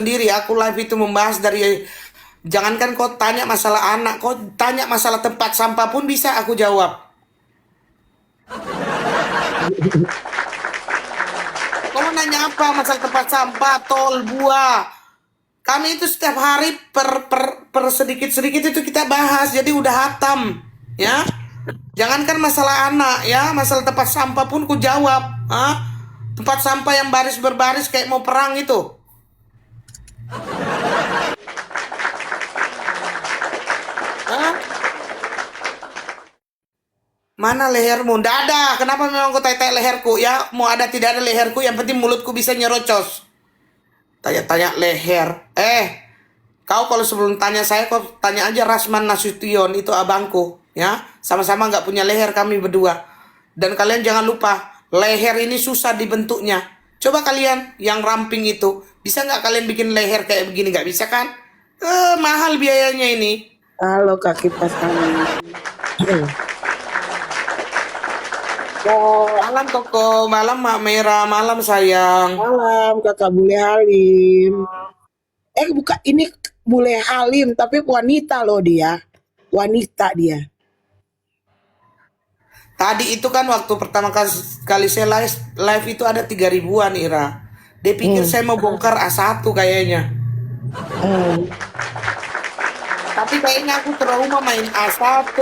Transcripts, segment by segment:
sendiri. Aku live itu membahas dari, jangankan kau tanya masalah anak, kau tanya masalah tempat sampah pun bisa aku jawab. Kau mau nanya apa masalah tempat sampah, tol, buah? Kami itu setiap hari per sedikit-sedikit itu kita bahas, jadi udah hatam, ya. Jangankan masalah anak, ya, masalah tempat sampah pun ku jawab. Hah? Tempat sampah yang baris berbaris kayak mau perang itu. Hah? Mana lehermu? Nggak ada. Kenapa memang kau tanya leherku? Ya, mau ada tidak ada leherku, yang penting mulutku bisa nyerocos. Tanya-tanya leher. Kau kalau sebelum tanya saya, kau tanya aja Rasman Nasution, itu abangku. Ya, sama-sama nggak punya leher kami berdua. Dan kalian jangan lupa, leher ini susah dibentuknya. Coba kalian yang ramping itu, bisa nggak kalian bikin leher kayak begini? Nggak bisa kan? Mahal biayanya ini. Halo Kak Kipas kami. Kak, Malam Koko, malam Mak Merah, malam sayang. malam Kakak Bule Halim. Bukan ini Bule Halim tapi wanita loh dia. Wanita dia. Tadi itu kan waktu pertama kali saya live itu ada 3 ribuan Ira. Dia pikir Hmm. saya mau bongkar A1 kayaknya. Hmm. Tapi kayaknya aku trauma main A1.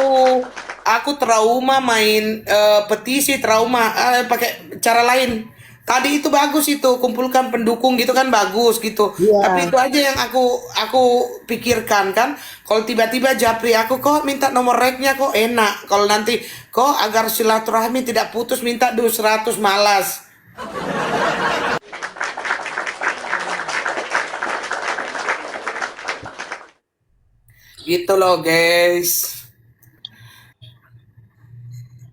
Aku trauma main petisi, trauma pakai cara lain. Tadi itu bagus itu, kumpulkan pendukung gitu kan bagus gitu. Tapi Iya. itu aja yang aku pikirkan kan. Kalau tiba-tiba Japri aku kok minta nomor reknya kok enak. Kalau nanti kok agar silaturahmi tidak putus minta 200 malas. Gitu loh guys.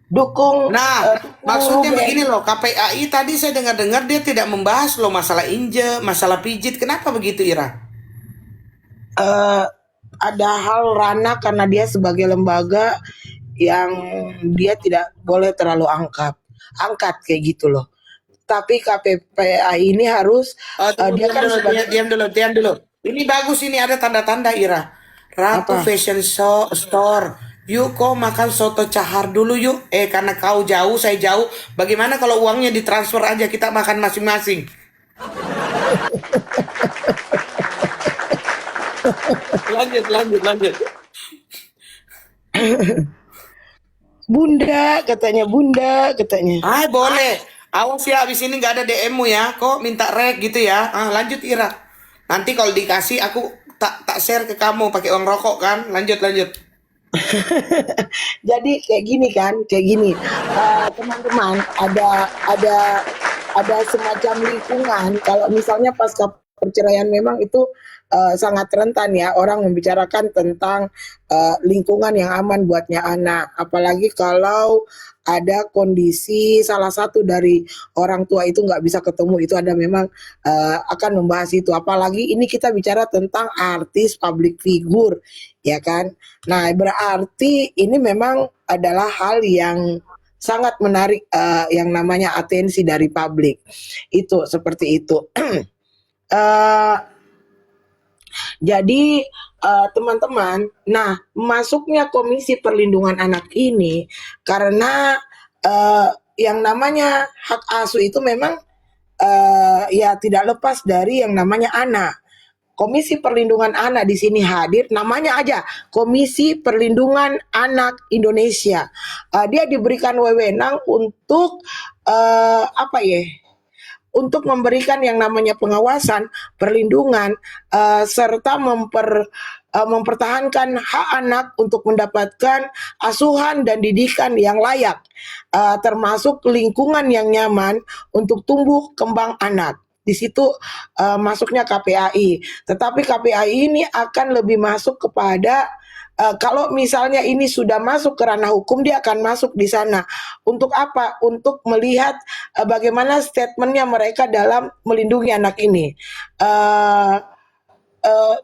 Dukung Nah, dukung maksudnya Ruben. begini loh, KPAI tadi saya dengar-dengar dia tidak membahas loh masalah inje, masalah pijit. Kenapa begitu, Ira? eh, ada hal ranah karena dia sebagai lembaga yang dia tidak boleh terlalu angkat kayak gitu loh. Tapi KPPI ini harus Tunggu, dia diam kan dulu, sebagai diam dulu, diam dulu. Ini bagus, ini ada tanda-tanda, Ira. Ratu apa? Fashion Store. Yuk kau makan soto cahar dulu yuk. Karena kau jauh, saya jauh. Bagaimana kalau uangnya ditransfer aja, kita makan masing-masing. Lanjut, lanjut, lanjut. Bunda katanya. Boleh. Awas ya, abis ini nggak ada DM-mu ya. Kok minta rek gitu ya. Lanjut Ira. Nanti kalau dikasih aku tak share ke kamu pakai uang rokok kan. Lanjut, lanjut. Jadi kayak gini kan, kayak gini. Teman-teman, ada semacam lingkungan. Kalau misalnya pasca perceraian memang itu sangat rentan ya orang membicarakan tentang lingkungan yang aman buatnya anak. Apalagi kalau ada kondisi salah satu dari orang tua itu nggak bisa ketemu, itu ada memang akan membahas itu. Apalagi ini kita bicara tentang artis public figure, ya kan. Nah, berarti ini memang adalah hal yang sangat menarik yang namanya atensi dari publik. Itu seperti itu. Eh, jadi teman-teman, nah masuknya Komisi Perlindungan Anak ini karena eh, yang namanya hak asuh itu memang ya tidak lepas dari yang namanya anak. Komisi Perlindungan Anak di sini hadir, namanya aja Komisi Perlindungan Anak Indonesia. Dia diberikan wewenang untuk apa ya? Untuk memberikan yang namanya pengawasan, perlindungan, serta mempertahankan hak anak untuk mendapatkan asuhan dan didikan yang layak, termasuk lingkungan yang nyaman untuk tumbuh kembang anak. Di situ masuknya KPAI. Tetapi KPAI ini akan lebih masuk kepada kalau misalnya ini sudah masuk ke ranah hukum, dia akan masuk di sana. Untuk apa? Untuk melihat bagaimana statementnya mereka dalam melindungi anak ini. Uh,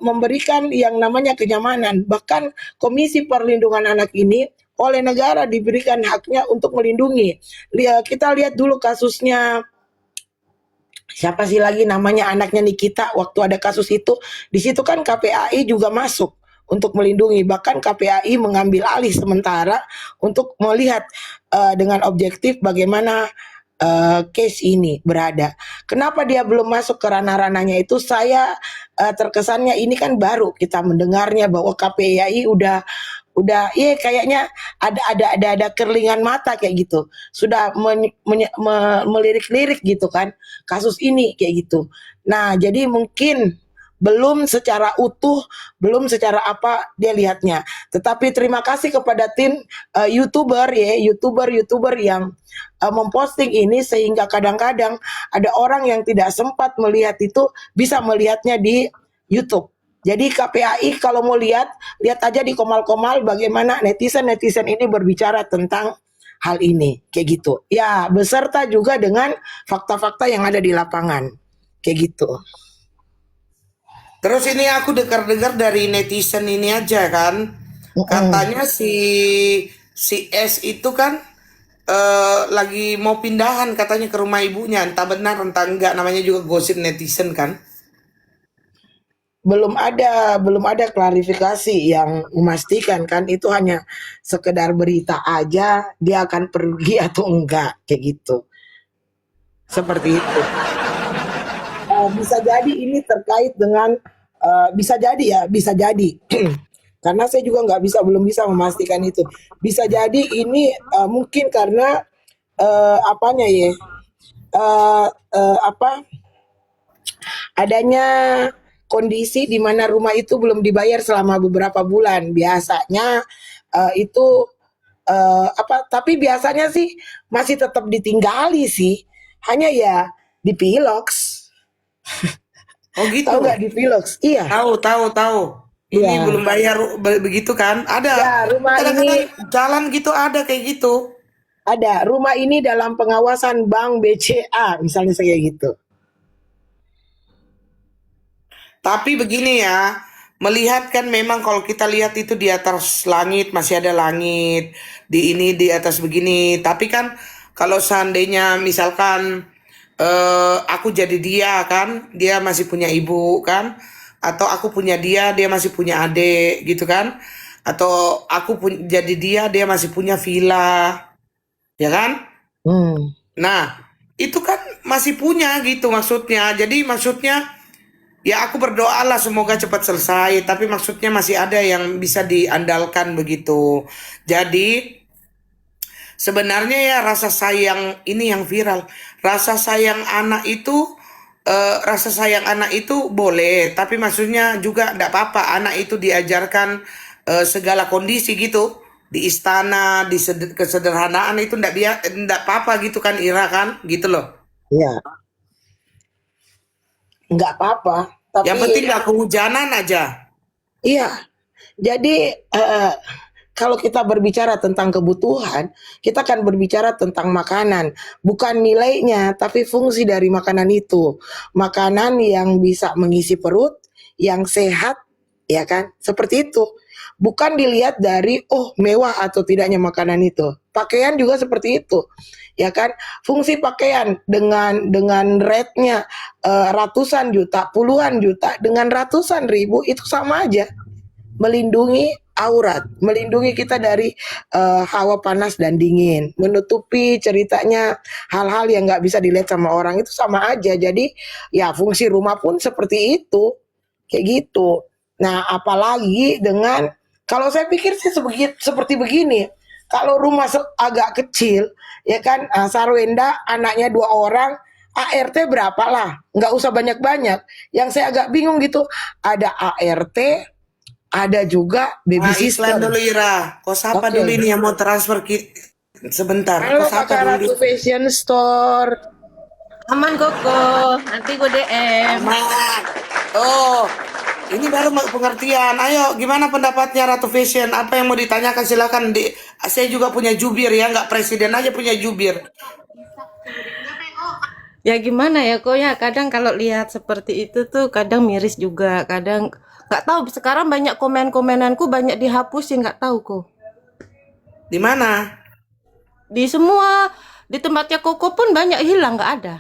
Memberikan yang namanya kenyamanan. Bahkan Komisi Perlindungan Anak ini oleh negara diberikan haknya untuk melindungi. Kita lihat dulu kasusnya siapa sih lagi namanya, anaknya Nikita, waktu ada kasus itu, di situ kan KPAI juga masuk untuk melindungi, bahkan KPAI mengambil alih sementara untuk melihat dengan objektif bagaimana case ini berada. Kenapa dia belum masuk ke ranah-ranahnya itu? Saya terkesannya ini kan baru kita mendengarnya bahwa KPAI udah kayaknya ada kerlingan mata kayak gitu, sudah melirik-lirik gitu kan kasus ini kayak gitu. Nah, jadi mungkin belum secara utuh, belum secara apa dia lihatnya. Tetapi terima kasih kepada tim youtuber yang memposting ini, sehingga kadang-kadang ada orang yang tidak sempat melihat itu bisa melihatnya di YouTube. Jadi KPAI kalau mau lihat aja di Komal-Komal bagaimana netizen-netizen ini berbicara tentang hal ini, kayak gitu. Ya, beserta juga dengan fakta-fakta yang ada di lapangan, kayak gitu. Terus ini aku dengar-dengar dari netizen ini aja kan, katanya si S itu kan lagi mau pindahan katanya ke rumah ibunya, entah benar entah enggak, namanya juga gosip netizen kan. Belum ada klarifikasi yang memastikan kan, itu hanya sekedar berita aja dia akan pergi atau enggak, kayak gitu. Seperti itu. Bisa jadi ini terkait dengan bisa jadi ya, bisa jadi. Karena saya juga belum bisa memastikan itu. Bisa jadi ini mungkin karena apanya ya? Apa adanya kondisi di mana rumah itu belum dibayar selama beberapa bulan. Biasanya itu tapi biasanya sih masih tetap ditinggali sih. Hanya ya di Pilox. Oh Tahu gitu. nggak di Pilox? Iya. Tahu, tahu, tahu. Ini Iya. belum bayar begitu kan? Ada. Ya, rumah Kadang-kadang ini jalan gitu ada kayak gitu. ada. Rumah ini dalam pengawasan Bank BCA, misalnya kayak gitu. Tapi begini ya, melihat kan memang kalau kita lihat itu di atas langit masih ada langit, di ini di atas begini. Tapi kan kalau seandainya misalkan aku jadi dia kan, dia masih punya ibu kan, atau aku punya dia, dia masih punya adik gitu kan, atau aku jadi dia masih punya villa, ya kan? Hmm. Nah, itu kan masih punya gitu maksudnya. Jadi maksudnya ya aku berdoa lah semoga cepat selesai, tapi maksudnya masih ada yang bisa diandalkan begitu. Jadi sebenarnya ya rasa sayang ini yang viral. Rasa sayang anak itu rasa sayang anak itu boleh, tapi maksudnya juga tidak apa-apa anak itu diajarkan segala kondisi gitu di istana, di kesederhanaan itu tidak apa-apa gitu kan Ira kan, gitu loh. Ya, nggak apa-apa. Yang Tapi penting nggak kehujanan aja. iya, jadi kalau kita berbicara tentang kebutuhan, kita akan berbicara tentang makanan, bukan nilainya, tapi fungsi dari makanan itu. Makanan yang bisa mengisi perut, yang sehat, ya kan? Seperti itu. Bukan dilihat dari oh mewah atau tidaknya makanan itu. Pakaian juga seperti itu. Ya kan? Fungsi pakaian dengan rate-nya ratusan juta, puluhan juta dengan ratusan ribu itu sama aja, melindungi aurat, melindungi kita dari hawa panas dan dingin, menutupi ceritanya hal-hal yang nggak bisa dilihat sama orang, itu sama aja. Jadi ya fungsi rumah pun seperti itu, kayak gitu. Nah, apalagi dengan kalau saya pikir sih seperti begini. Kalau rumah agak kecil, ya kan, Sarwenda anaknya 2 orang, ART berapa lah, nggak usah banyak-banyak. Yang saya agak bingung gitu, ada ART, ada juga baby Nah, iklan sister. dulu Ira. Kau sapa Oke. dulu ini yang mau transfer sebentar. Halo Kau sapa Kakak dulu. Ratu Fashion Store. Aman Koko, nanti gue DM. Aman. Oh, ini baru pengertian. Ayo, gimana pendapatnya Ratu Fashion? Apa yang mau ditanyakan silakan. Saya juga punya jubir ya, nggak presiden aja punya jubir. Ya gimana ya kok ya, kadang kalau lihat seperti itu tuh kadang miris juga, kadang nggak tahu. Sekarang banyak komen-komenanku banyak dihapusin, nggak tahu kok. Di mana? Di semua di tempatnya Koko pun banyak hilang, nggak ada.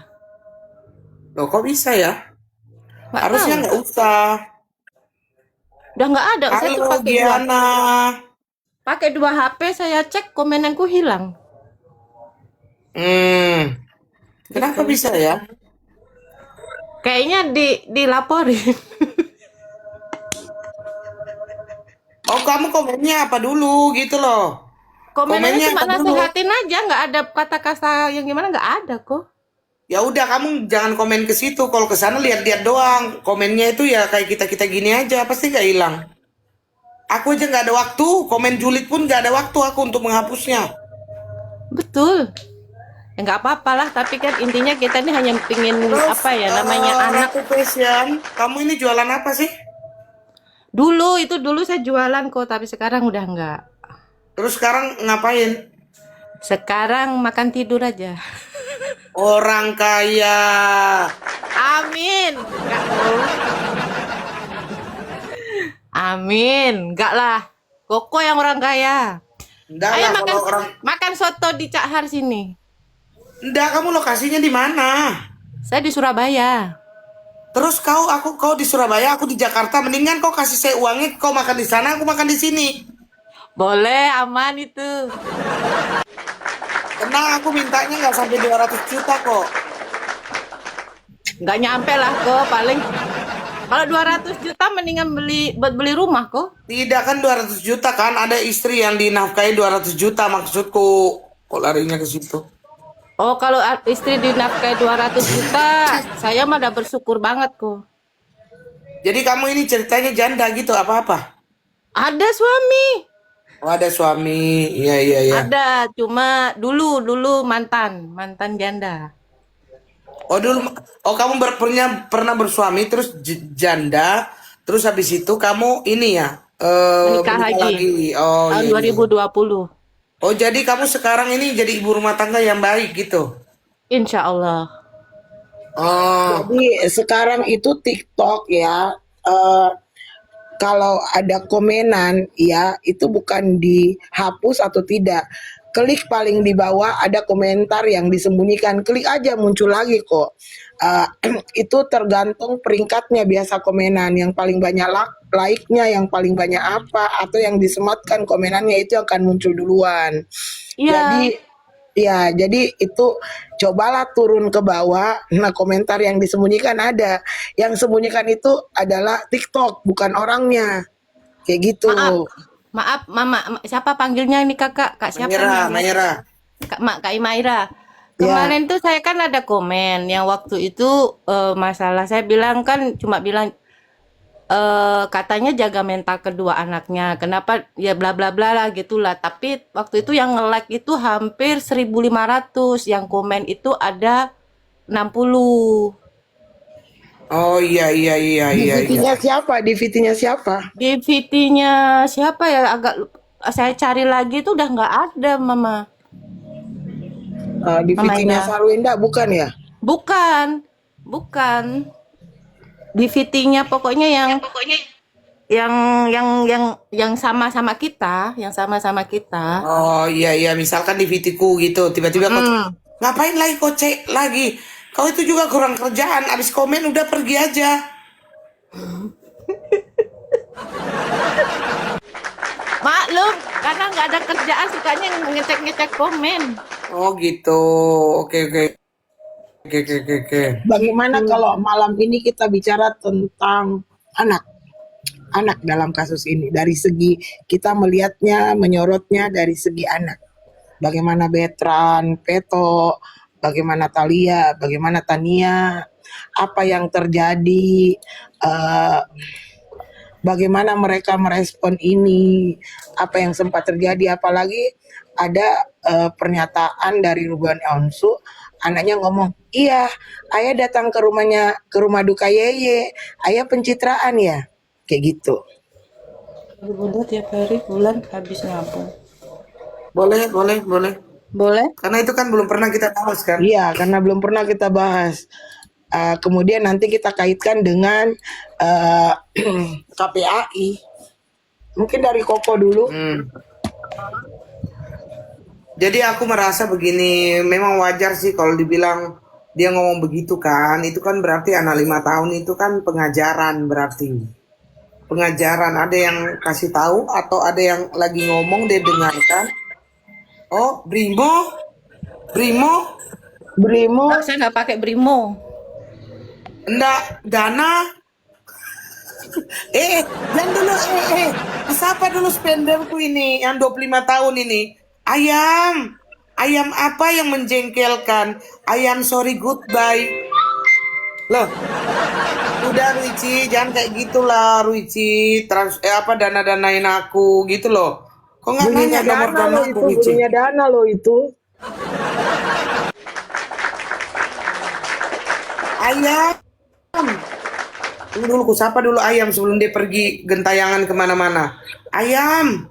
Loh, kok bisa ya? Nggak Harusnya tahu. nggak usah. Udah nggak ada. Saya tuh Halo, Giana. pakai dua HP. Saya cek komenanku hilang. Hmm, kenapa Gitu. bisa ya? Kayaknya dilaporin. Oh, kamu komennya apa dulu gitu loh? Komenannya Komennya cuma apa dulu? nasehatin aja, nggak ada kata-kata yang gimana, nggak ada kok. Ya udah, kamu jangan komen ke situ. Kalau ke sana lihat-lihat doang. Komennya itu ya kayak kita-kita gini aja, pasti nggak hilang. Aku aja nggak ada waktu. Komen julid pun nggak ada waktu aku untuk menghapusnya. Betul. Ya nggak apa-apa lah, tapi kan intinya kita ini hanya pingin Terus, apa ya namanya anak. Ratu Fashion, kamu ini jualan apa sih? Dulu saya jualan kok, tapi sekarang udah nggak. Terus sekarang ngapain? Sekarang makan tidur aja. Orang kaya. Amin. Nggak tuh. Amin. Nggak lah. Koko yang orang kaya. Enggak Ayo lah makan kalau orang. makan soto di Cak Har sini. Enggak, kamu lokasinya di mana? Saya di Surabaya. Terus kau di Surabaya, aku di Jakarta. Mendingan kau kasih saya uangnya, kau makan di sana, aku makan di sini. Boleh, aman itu. Tenang, aku mintanya nggak sampai 200 juta kok. Nggak nyampe lah kok, paling kalau 200 juta mendingan buat beli rumah kok. Tidak kan 200 juta kan, ada istri yang dinafkahi 200 juta maksudku. Kok larinya ke situ? Oh, kalau istri dinafkahi 200 juta, saya mah udah bersyukur banget kok. Jadi kamu ini ceritanya janda gitu apa-apa? Ada suami. Oh, ada suami, iya iya iya. Ada, cuma dulu mantan janda. Oh dulu, oh kamu pernah bersuami terus janda, terus habis itu kamu ini ya Menikah menikah lagi lagi. Oh tahun iya iya. 2020. Oh jadi kamu sekarang ini jadi ibu rumah tangga yang baik gitu. Insya Allah. Oh, Jadi sekarang itu TikTok ya, eh, kalau ada komenan ya itu bukan dihapus atau tidak. Klik paling di bawah ada komentar yang disembunyikan. Klik aja muncul lagi kok. Eh, itu tergantung peringkatnya biasa komenan. Yang paling banyak like-nya, yang paling banyak apa, atau yang disematkan komenannya itu akan muncul duluan. Iya. Jadi itu cobalah turun ke bawah. Nah, komentar yang disembunyikan ada. Yang sembunyikan itu adalah TikTok, bukan orangnya. Kayak gitu. Maaf, Mama. Siapa panggilnya ini kakak? Kak siapa Maira, nih? Maira. Kak Imaira. Ya, Kemarin tuh saya kan ada komen yang waktu itu masalah saya bilang kan cuma bilang katanya jaga mental kedua anaknya. Kenapa ya bla bla bla lah gitulah. Tapi waktu itu yang nge-like itu hampir 1.500, yang komen itu ada 60. Oh iya iya iya di iya iya. VT-nya siapa? Di VT-nya siapa? Di VT-nya siapa ya? Saya cari lagi tuh udah nggak ada, Mama. Di VT-nya Mamanya. Sarwenda bukan ya? Bukan. Di VT-nya pokoknya yang sama-sama kita, Oh iya iya, misalkan di VT-ku gitu, tiba-tiba kau ngapain lagi kau cek lagi? Kau itu juga kurang kerjaan, abis komen udah pergi aja. Maklum, karena nggak ada kerjaan sukanya ngecek-ngecek komen. Oh gitu, oke oke oke oke oke. Oke. Bagaimana kalau malam ini kita bicara tentang anak? Anak dalam kasus ini. Dari segi kita melihatnya, menyorotnya dari segi anak. Bagaimana Betran, Peto, bagaimana Thalia, bagaimana Tania, apa yang terjadi, bagaimana mereka merespon ini, apa yang sempat terjadi, apalagi ada pernyataan dari Ruben Onsu, anaknya ngomong, iya, ayah datang ke rumah duka Yeye, ayah pencitraan ya, kayak gitu. Bunda tiap hari bulan habis nabung. Boleh boleh boleh. Boleh? Karena itu kan belum pernah kita bahas kan. Iya, karena belum pernah kita bahas. Kemudian nanti kita kaitkan dengan KPAI. Mungkin dari Koko dulu. Jadi aku merasa begini, memang wajar sih kalau dibilang dia ngomong begitu kan, itu kan berarti anak 5 tahun itu kan pengajaran berarti. Pengajaran ada yang kasih tahu atau ada yang lagi ngomong dia dengarkan. Oh, Brimo, Brimo, Brimo, Enggak, saya nggak pakai Brimo. enggak, Dana. Jangan dulu, siapa dulu spenderku ini yang 25 tahun ini? Ayam, ayam apa yang menjengkelkan? Ayam sorry goodbye. Loh, udah Ruici, jangan kayak gitulah Ruici. Apa dana-danain aku gitu loh. Kok nggak nanya bunyinya nomor Dana dana loh aku itu, Ruici? bunyinya Dana loh itu. Ayam. Tunggu dulu, ku sapa dulu ayam sebelum dia pergi gentayangan kemana-mana. Ayam,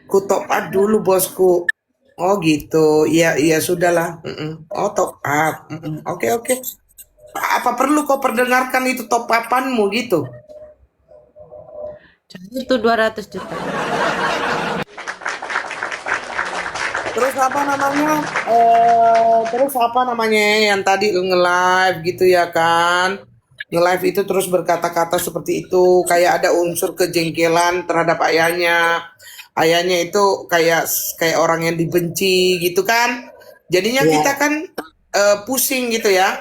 ku top up dulu bosku. Oh gitu, iya iya sudahlah. Oh top up. Oke oke. Apa perlu kau perdengarkan itu top upanmu gitu? Itu 200 juta. Terus apa namanya? Terus apa namanya yang tadi nge-live gitu ya kan? Nge-live itu terus berkata-kata seperti itu, kayak ada unsur kejengkelan terhadap ayahnya. Ayahnya itu kayak kayak orang yang dibenci gitu kan? Jadinya Ya. kita kan pusing gitu ya.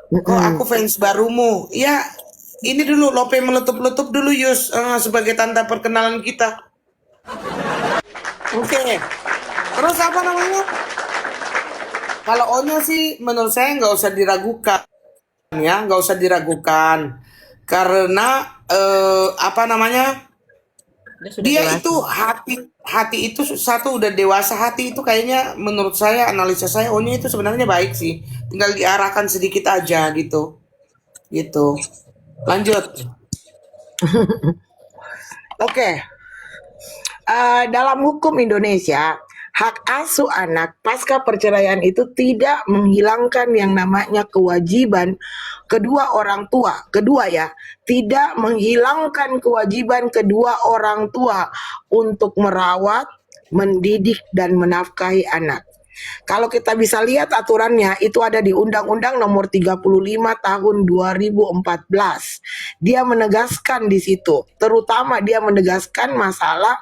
Kok Mm-mm. aku fans barumu? Ya, ini dulu Lope meletup-letup dulu Yus sebagai tanda perkenalan kita. Oke. Terus apa namanya? Kalau O-nya sih menurut saya nggak usah diragukan ya, nggak usah diragukan karena apa namanya? Dia sudah Dia dewasa. itu hati hati itu satu udah dewasa, hati itu kayaknya menurut saya analisa saya O-nya itu sebenarnya baik sih, tinggal diarahkan sedikit aja gitu, gitu. Lanjut. Oke. Dalam hukum Indonesia, hak asuh anak pasca perceraian itu tidak menghilangkan yang namanya kewajiban kedua orang tua. Kedua ya, tidak menghilangkan kewajiban kedua orang tua untuk merawat, mendidik, dan menafkahi anak. Kalau kita bisa lihat aturannya itu ada di Undang-Undang Nomor 35 Tahun 2014. Dia menegaskan di situ, terutama dia menegaskan masalah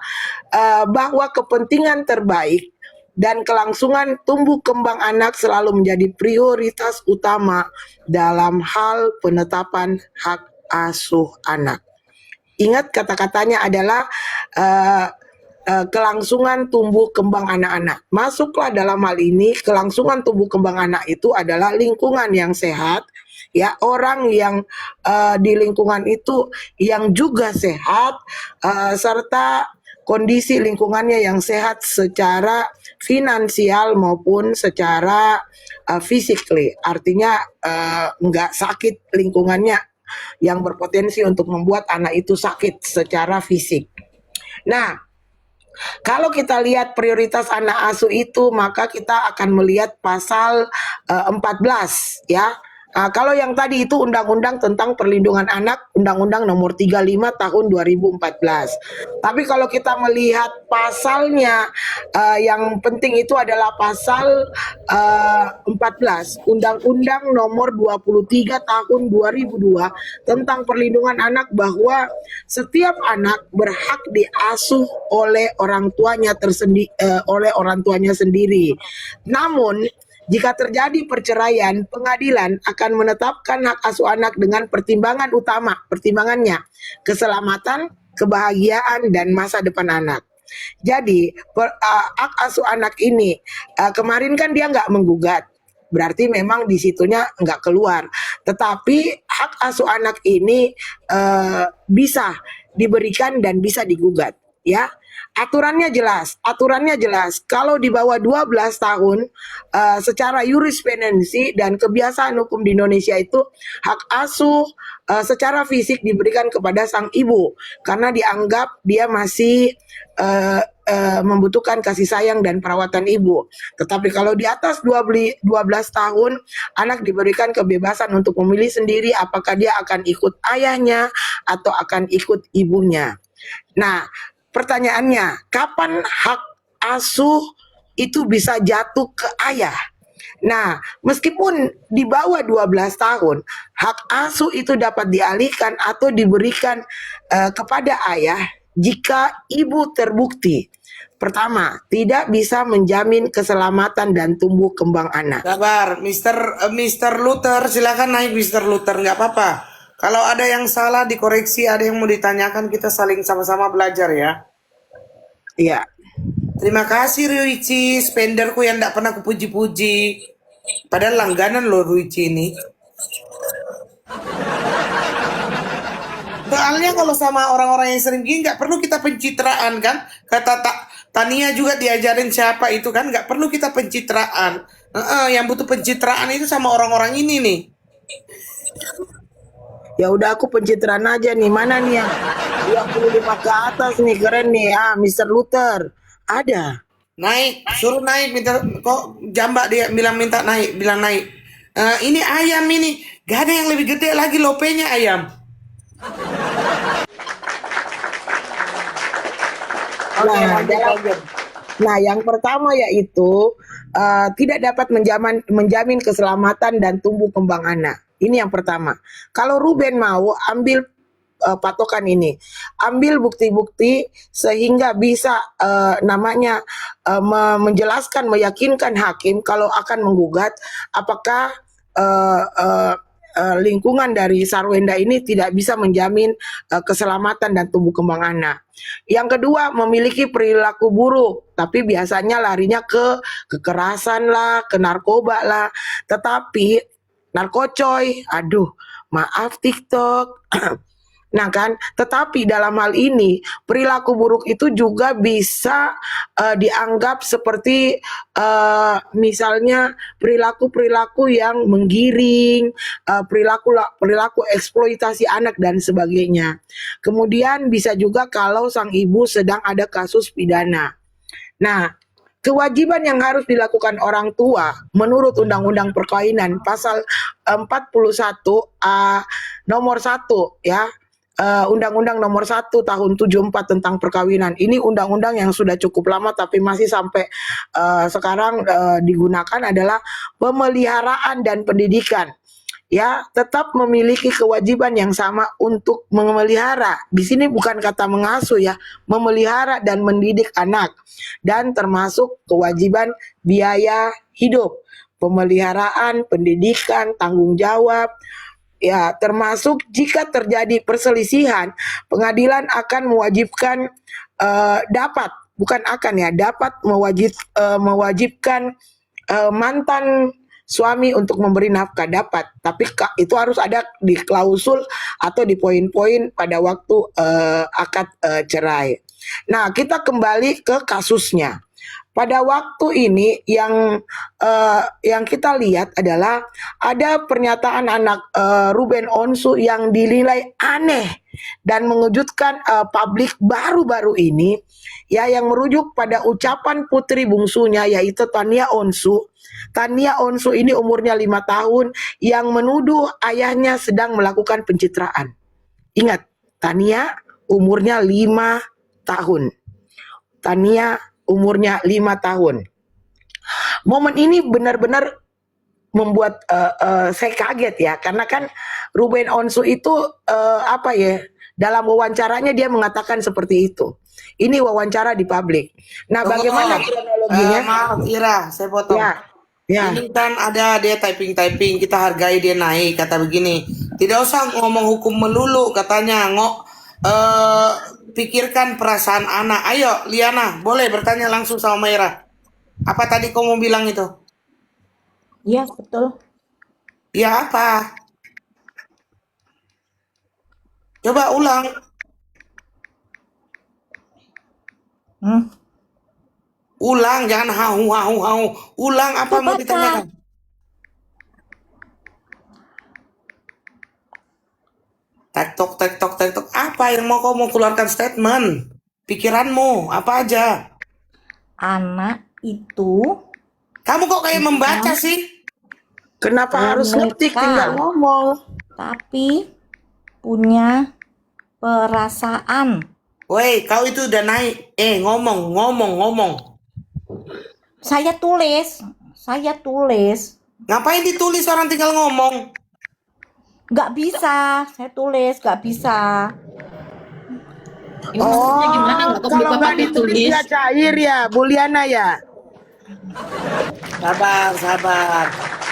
bahwa kepentingan terbaik dan kelangsungan tumbuh kembang anak selalu menjadi prioritas utama dalam hal penetapan hak asuh anak. Ingat kata-katanya adalah kelangsungan tumbuh kembang anak-anak. Masuklah dalam hal ini, kelangsungan tumbuh kembang anak itu adalah lingkungan yang sehat, ya, orang yang di lingkungan itu yang juga sehat, serta kondisi lingkungannya yang sehat secara finansial maupun secara physically, artinya nggak sakit lingkungannya yang berpotensi untuk membuat anak itu sakit secara fisik. Nah, kalau kita lihat prioritas anak asuh itu, maka kita akan melihat pasal 14 ya. Kalau yang tadi itu undang-undang tentang perlindungan anak, Undang-Undang Nomor 35 Tahun 2014. Tapi kalau kita melihat pasalnya, yang penting itu adalah pasal 14 Undang-Undang Nomor 23 Tahun 2002 tentang perlindungan anak, bahwa setiap anak berhak diasuh oleh orang tuanya sendiri. Namun jika terjadi perceraian, pengadilan akan menetapkan hak asuh anak dengan pertimbangannya keselamatan, kebahagiaan, dan masa depan anak. Jadi hak asuh anak ini kemarin kan dia nggak menggugat, berarti memang di situnya nggak keluar. Tetapi hak asuh anak ini bisa diberikan dan bisa digugat, ya. Aturannya jelas. Kalau di bawah 12 tahun, secara jurisprudensi dan kebiasaan hukum di Indonesia itu, hak asuh secara fisik diberikan kepada sang ibu karena dianggap dia masih membutuhkan kasih sayang dan perawatan ibu. Tetapi kalau di atas 12 tahun, anak diberikan kebebasan untuk memilih sendiri apakah dia akan ikut ayahnya atau akan ikut ibunya. Nah, pertanyaannya, kapan hak asuh itu bisa jatuh ke ayah? Nah, meskipun di bawah 12 tahun, hak asuh itu dapat dialihkan atau diberikan kepada ayah jika ibu terbukti. Pertama, tidak bisa menjamin keselamatan dan tumbuh kembang anak. Sabar, Mister Luther, silakan naik Mister Luther, nggak apa-apa. Kalau ada yang salah dikoreksi, ada yang mau ditanyakan, kita saling sama-sama belajar ya. Iya. Terima kasih Ruichi, spenderku yang nggak pernah kupuji-puji. Padahal langganan loh Ruichi ini. Soalnya kalau sama orang-orang yang sering gini nggak perlu kita pencitraan kan? Kata Tania juga diajarin siapa itu kan? Nggak perlu kita pencitraan. Yang butuh pencitraan itu sama orang-orang ini nih. Ya udah aku pencitraan aja nih. Mana nih yang 25 ke atas nih, keren nih. Mr. Luther. Ada. Naik, suruh naik, minta kok jambak dia bilang minta naik, bilang naik. Ini ayam ini, gak ada yang lebih gede lagi lopenya ayam. Nah, yang pertama yaitu tidak dapat menjamin keselamatan dan tumbuh kembang anak. Ini yang pertama. Kalau Ruben mau ambil patokan ini, ambil bukti-bukti sehingga bisa menjelaskan, meyakinkan hakim kalau akan menggugat apakah lingkungan dari Sarwenda ini tidak bisa menjamin keselamatan dan tumbuh kembang anak. Yang kedua, memiliki perilaku buruk, tapi biasanya larinya ke kekerasan lah, ke narkoba lah. Tetapi narkocoy, aduh, maaf TikTok. Nah kan, tetapi dalam hal ini perilaku buruk itu juga bisa dianggap seperti misalnya perilaku-perilaku yang menggiring, perilaku eksploitasi anak dan sebagainya. Kemudian bisa juga kalau sang ibu sedang ada kasus pidana. Nah, kewajiban yang harus dilakukan orang tua menurut Undang-Undang Perkawinan pasal 41 nomor 1 ya. Undang-Undang nomor 1 tahun 74 tentang perkawinan. Ini undang-undang yang sudah cukup lama tapi masih sampai sekarang digunakan adalah pemeliharaan dan pendidikan. Ya, tetap memiliki kewajiban yang sama untuk memelihara. Di sini bukan kata mengasuh ya, memelihara dan mendidik anak. Dan termasuk kewajiban biaya hidup, pemeliharaan, pendidikan, tanggung jawab. Ya, termasuk jika terjadi perselisihan, pengadilan akan mewajibkan dapat mewajibkan mantan suami untuk memberi nafkah, dapat. Tapi itu harus ada di klausul atau di poin-poin pada waktu akad cerai. Nah, kita kembali ke kasusnya. Pada waktu ini yang kita lihat adalah ada pernyataan anak Ruben Onsu yang dinilai aneh dan mengejutkan publik baru-baru ini, ya, yang merujuk pada ucapan putri bungsunya yaitu Tania Onsu. Tania Onsu ini umurnya 5 tahun yang menuduh ayahnya sedang melakukan pencitraan. Ingat, Tania umurnya 5 tahun. Tania umurnya 5 tahun. Momen ini benar-benar membuat saya kaget ya, karena kan Ruben Onsu itu dalam wawancaranya dia mengatakan seperti itu. Ini wawancara di publik. Nah, bagaimana kronologinya? Maaf Ira, saya potong. Ya. Ini kan ada dia typing, kita hargai dia naik, kata begini. Tidak usah ngomong hukum melulu, katanya. Pikirkan perasaan anak. Ayo Liana, boleh bertanya langsung sama Maira. Apa tadi kau mau bilang itu? Iya, betul. Ya apa? Coba ulang. Ulang, jangan hau. Ulang apa mau ditanyakan? Tektok. Apa yang mau kau keluarkan statement? Pikiranmu, apa aja? Anak itu Kamu kok kayak membaca sih? Kenapa harus ngetik, tinggal ngomong? tapi punya perasaan. Woi, kau itu udah naik. Ngomong. Saya tulis Saya tulis. Ngapain ditulis, orang tinggal ngomong? Nggak bisa, saya tulis, nggak bisa. Ini maksudnya gimana? Nggak kok kalau bapak nggak ditulis nggak cair ya, Bu Liana ya. Sabar, sabar,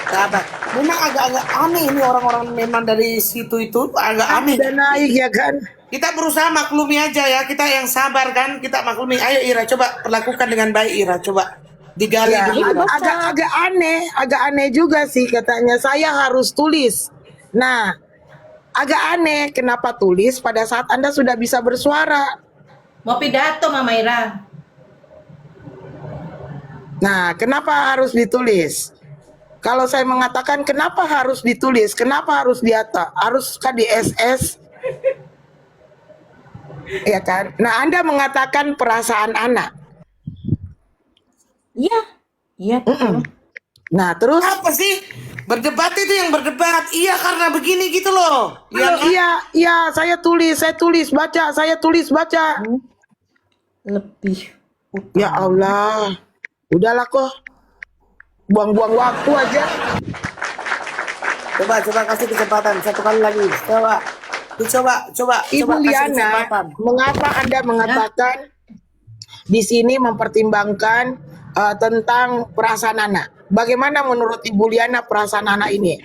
sabar. Memang agak-agak aneh ini orang-orang memang dari situ itu agak aneh. Udah naik ya kan. Kita berusaha maklumi aja ya, kita yang sabar kan, kita maklumi. Ayo Ira, coba perlakukan dengan baik Ira, coba digali Ya, dulu. Ira. agak aneh juga sih katanya saya harus tulis. Nah, agak aneh kenapa tulis pada saat Anda sudah bisa bersuara. Mau pidato Mama Ira. Nah, kenapa harus ditulis? Kalau saya mengatakan kenapa harus ditulis, kenapa harus di atas, haruskah di SS? Ya kan? Nah, Anda mengatakan perasaan anak. Iya, iya. Nah, terus Apa sih? Berdebat itu yang berdebat. Iya karena begini gitu loh. kalau iya, saya tulis, baca, saya tulis, baca. Lebih. Ya Allah, udahlah kok, buang-buang waktu aja. Coba kasih kesempatan satu kali lagi. Coba Ibu kasih Liana, kesempatan. mengapa Anda mengatakan di sini mempertimbangkan tentang perasaan anak? Bagaimana menurut Ibu Liana perasaan anak ini?